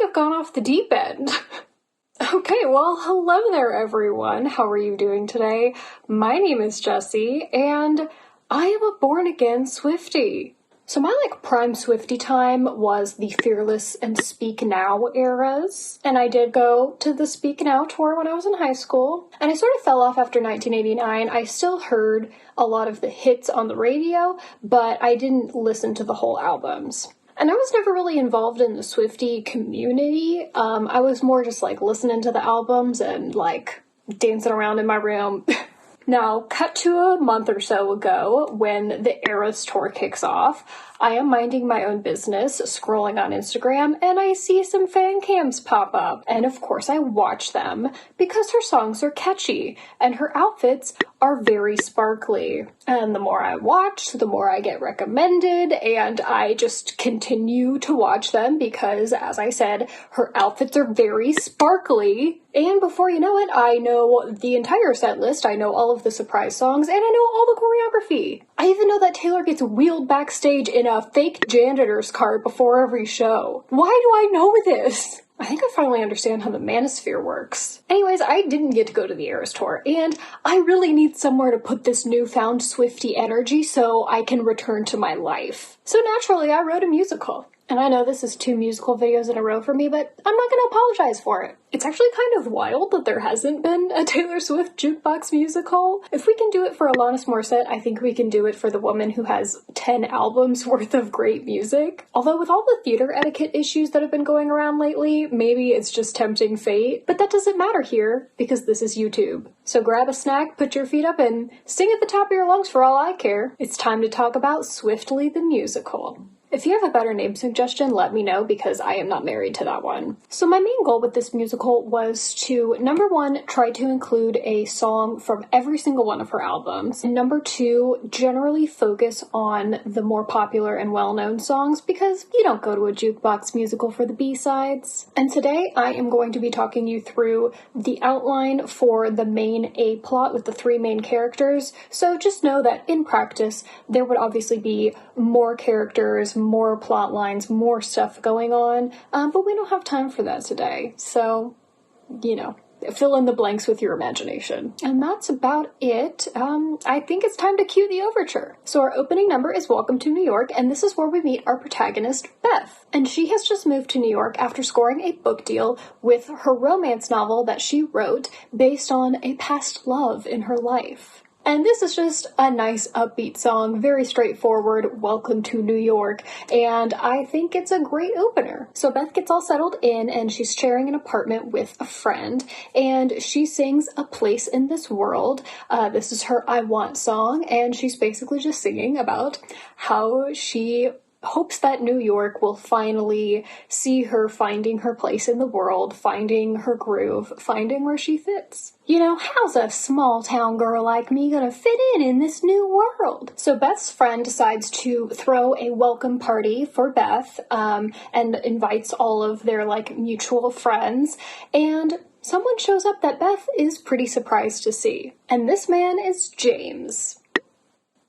have gone off the deep end. Okay, well, hello there, everyone. How are you doing today? My name is Jessie, and I am a born-again Swiftie. So my, prime Swiftie time was the Fearless and Speak Now eras, and I did go to the Speak Now tour when I was in high school, and I sort of fell off after 1989. I still heard a lot of the hits on the radio, but I didn't listen to the whole albums. And I was never really involved in the Swiftie community. I was more just, listening to the albums and, dancing around in my room. Now, cut to a month or so ago, when the Eras tour kicks off, I am minding my own business, scrolling on Instagram, and I see some fan cams pop up. And of course I watch them, because her songs are catchy, and her outfits are very sparkly. And the more I watch, the more I get recommended, and I just continue to watch them because, as I said, her outfits are very sparkly. And before you know it, I know the entire set list, I know all of the surprise songs, and I know all the choreography. I even know that Taylor gets wheeled backstage in a fake janitor's cart before every show. Why do I know this? I think I finally understand how the manosphere works. Anyways, I didn't get to go to the Eras tour, and I really need somewhere to put this newfound Swiftie energy so I can return to my life. So naturally, I wrote a musical. And I know this is 2 musical videos in a row for me, but I'm not going to apologize for it. It's actually kind of wild that there hasn't been a Taylor Swift Jukebox musical. If we can do it for Alanis Morissette, I think we can do it for the woman who has 10 albums worth of great music. Although with all the theater etiquette issues that have been going around lately, maybe it's just tempting fate. But that doesn't matter here, because this is YouTube. So grab a snack, put your feet up, and sing at the top of your lungs for all I care. It's time to talk about Swiftly the Musical. If you have a better name suggestion, let me know, because I am not married to that one. So my main goal with this musical was to, number 1, try to include a song from every single one of her albums. And number 2, generally focus on the more popular and well-known songs, because you don't go to a jukebox musical for the B-sides. And today I am going to be talking you through the outline for the main A-plot with the 3 main characters. So just know that in practice, there would obviously be more characters, more plot lines, more stuff going on, but we don't have time for that today. So, fill in the blanks with your imagination. And that's about it. I think it's time to cue the overture. So our opening number is Welcome to New York, and this is where we meet our protagonist, Beth. And she has just moved to New York after scoring a book deal with her romance novel that she wrote based on a past love in her life. And this is just a nice upbeat song, very straightforward, welcome to New York, and I think it's a great opener. So Beth gets all settled in, and she's sharing an apartment with a friend, and she sings A Place in This World. This is her I Want song, and she's basically just singing about how she hopes that New York will finally see her finding her place in the world, finding her groove, finding where she fits. How's a small town girl like me gonna fit in this new world? So Beth's friend decides to throw a welcome party for Beth, and invites all of their, mutual friends, and someone shows up that Beth is pretty surprised to see. And this man is James.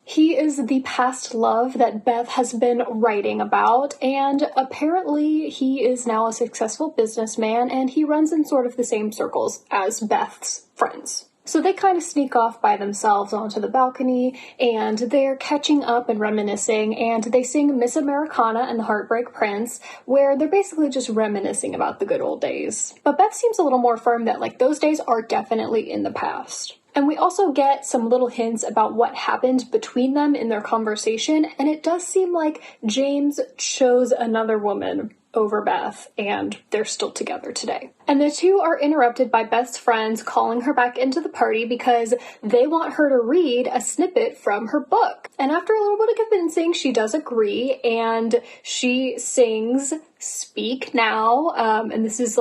He is the past love that Beth has been writing about, and apparently he is now a successful businessman, and he runs in sort of the same circles as Beth's friends. So they kind of sneak off by themselves onto the balcony, and they're catching up and reminiscing, and they sing Miss Americana and the Heartbreak Prince, where they're basically just reminiscing about the good old days. But Beth seems a little more firm that, those days are definitely in the past. And we also get some little hints about what happened between them in their conversation, and it does seem like James chose another woman over Beth, and they're still together today. And the two are interrupted by Beth's friends calling her back into the party because they want her to read a snippet from her book. And after a little bit of convincing, she does agree, and she sings Speak Now, and this is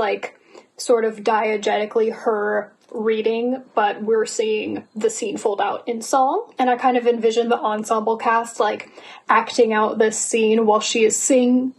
sort of diegetically her reading, but we're seeing the scene fold out in song. And I kind of envision the ensemble cast like acting out this scene while she is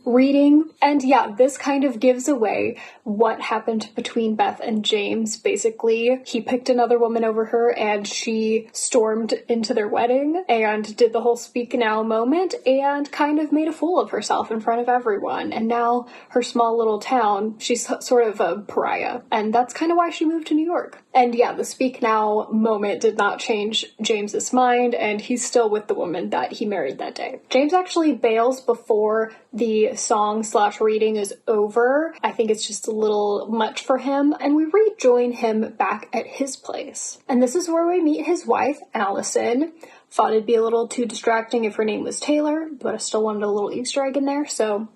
reading. And yeah, this kind of gives away what happened between Beth and James. Basically, he picked another woman over her and she stormed into their wedding and did the whole speak now moment and kind of made a fool of herself in front of everyone. And now her small little town, she's sort of a pariah. And that's kind of why she moved to New York. And yeah, the speak now moment did not change James's mind, and he's still with the woman that he married that day. James actually bails before the song/reading is over. I think it's just a little much for him, and we rejoin him back at his place. And this is where we meet his wife, Allison. Thought it'd be a little too distracting if her name was Taylor, but I still wanted a little Easter egg in there, so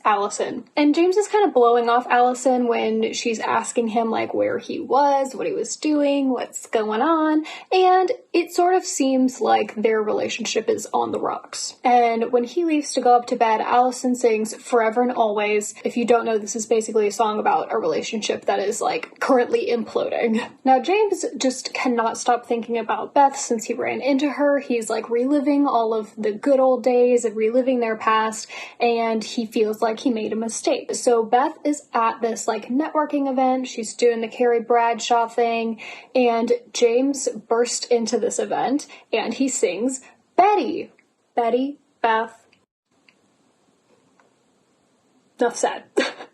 Allison. And James is kind of blowing off Allison when she's asking him like where he was, what he was doing, what's going on, and it sort of seems like their relationship is on the rocks. And when he leaves to go up to bed, Allison sings Forever and Always. If you don't know, this is basically a song about a relationship that is like currently imploding. Now James just cannot stop thinking about Beth since he ran into her. He's like reliving all of the good old days and reliving their past, and he feels like he made a mistake. So Beth is at this like networking event. She's doing the Carrie Bradshaw thing, and James burst into this event and he sings Betty. Betty, Beth. Enough said.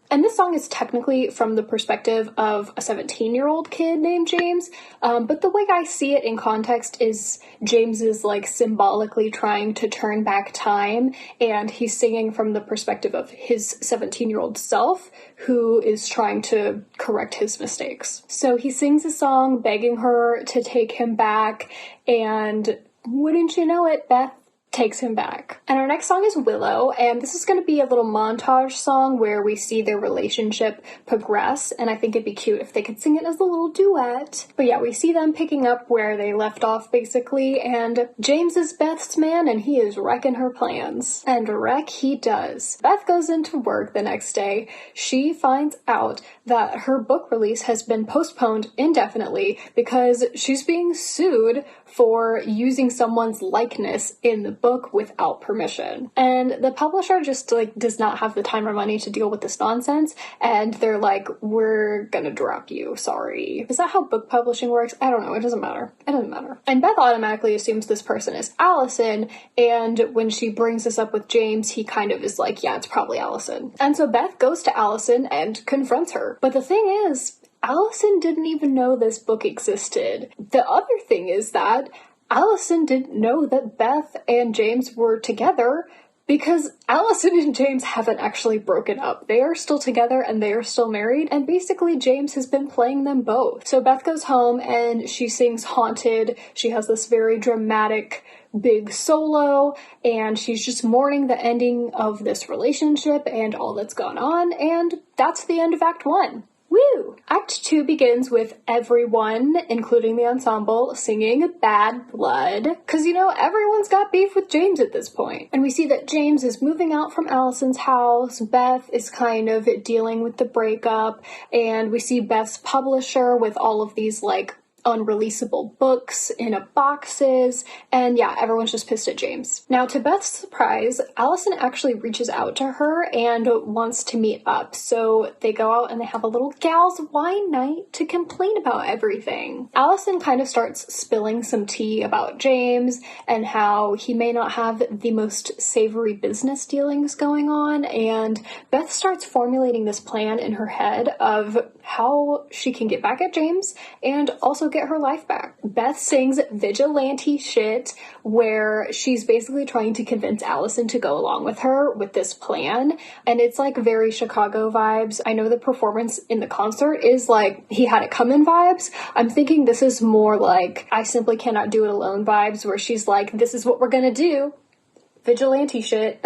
And this song is technically from the perspective of a 17-year-old kid named James, but the way I see it in context is James is like symbolically trying to turn back time, and he's singing from the perspective of his 17-year-old self, who is trying to correct his mistakes. So he sings a song begging her to take him back, and wouldn't you know it, Beth takes him back. And our next song is Willow, and this is going to be a little montage song where we see their relationship progress, and I think it'd be cute if they could sing it as a little duet. But yeah, we see them picking up where they left off basically, and James is Beth's man and he is wrecking her plans. And wreck he does. Beth goes into work the next day. She finds out that her book release has been postponed indefinitely because she's being sued for using someone's likeness in the book without permission. And the publisher just like does not have the time or money to deal with this nonsense, and they're like, we're gonna drop you, sorry. Is that how book publishing works? I don't know, it doesn't matter. It doesn't matter. And Beth automatically assumes this person is Allison, and when she brings this up with James, he kind of is like, yeah, it's probably Allison. And so Beth goes to Allison and confronts her. But the thing is, Allison didn't even know this book existed. The other thing is that Allison didn't know that Beth and James were together because Allison and James haven't actually broken up. They are still together and they are still married, and basically James has been playing them both. So Beth goes home and she sings Haunted. She has this very dramatic big solo, and she's just mourning the ending of this relationship and all that's gone on, and that's the end of Act 1. Woo! Act 2 begins with everyone, including the ensemble, singing Bad Blood. Because, you know, everyone's got beef with James at this point. And we see that James is moving out from Allison's house. Beth is kind of dealing with the breakup. And we see Beth's publisher with all of these, like, unreleasable books in boxes, and yeah, everyone's just pissed at James. Now, to Beth's surprise, Allison actually reaches out to her and wants to meet up, so they go out and they have a little gals wine night to complain about everything. Allison kind of starts spilling some tea about James and how he may not have the most savory business dealings going on, and Beth starts formulating this plan in her head of how she can get back at James and also get her life back. Beth sings vigilante shit where she's basically trying to convince Allison to go along with her with this plan, and it's like very Chicago vibes. I know the performance in the concert is like he had it coming vibes. I'm thinking this is more like I Simply Cannot Do It Alone vibes, where she's like, this is what we're gonna do. Vigilante shit.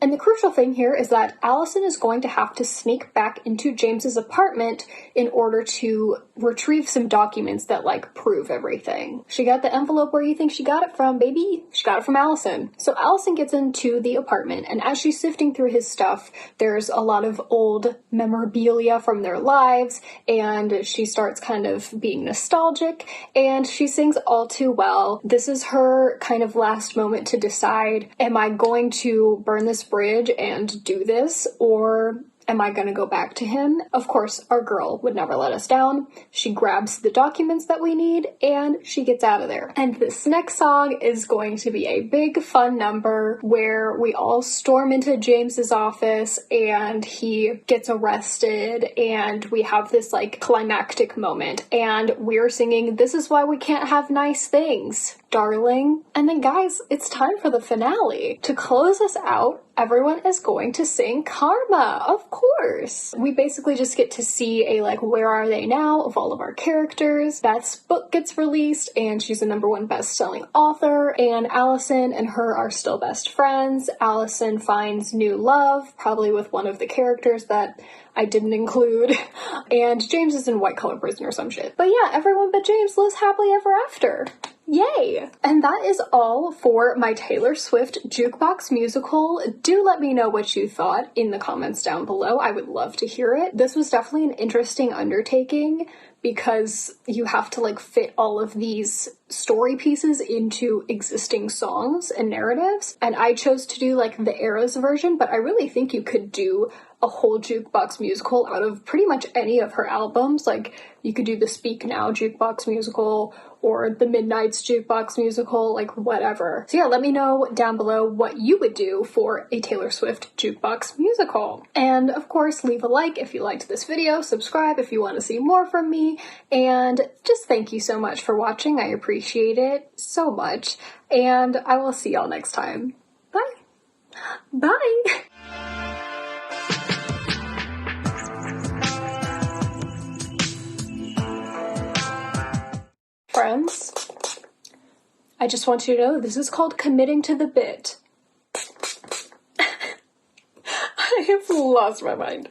And the crucial thing here is that Allison is going to have to sneak back into James's apartment in order to retrieve some documents that, like, prove everything. She got the envelope where you think she got it from, baby. She got it from Allison. So Allison gets into the apartment, and as she's sifting through his stuff, there's a lot of old memorabilia from their lives, and she starts kind of being nostalgic, and she sings All Too Well. This is her kind of last moment to decide, am I going to burn this bridge and do this, or am I gonna go back to him? Of course, our girl would never let us down. She grabs the documents that we need, and she gets out of there. And this next song is going to be a big, fun number where we all storm into James's office, and he gets arrested, and we have this, like, climactic moment. And we're singing, "This is why we can't have nice things, darling." And then, guys, it's time for the finale. To close us out, everyone is going to sing Karma, of course. We basically just get to see a, like, where are they now of all of our characters. Beth's book gets released, and she's a #1 best-selling author, and Allison and her are still best friends. Allison finds new love, probably with one of the characters that I didn't include, and James is in white collar prison or some shit. But yeah, everyone but James lives happily ever after. Yay! And that is all for my Taylor Swift Jukebox musical. Do let me know what you thought in the comments down below. I would love to hear it. This was definitely an interesting undertaking because you have to, like, fit all of these story pieces into existing songs and narratives. And I chose to do, like, the Eras version, but I really think you could do a whole Jukebox musical out of pretty much any of her albums. Like, you could do the Speak Now Jukebox musical or the Midnight's Jukebox musical, like, whatever. So yeah, let me know down below what you would do for a Taylor Swift Jukebox musical. And of course, leave a like if you liked this video, subscribe if you want to see more from me, and just thank you so much for watching. I appreciate it so much, and I will see y'all next time. Bye! Bye! Friends, I just want you to know this is called committing to the bit. I have lost my mind.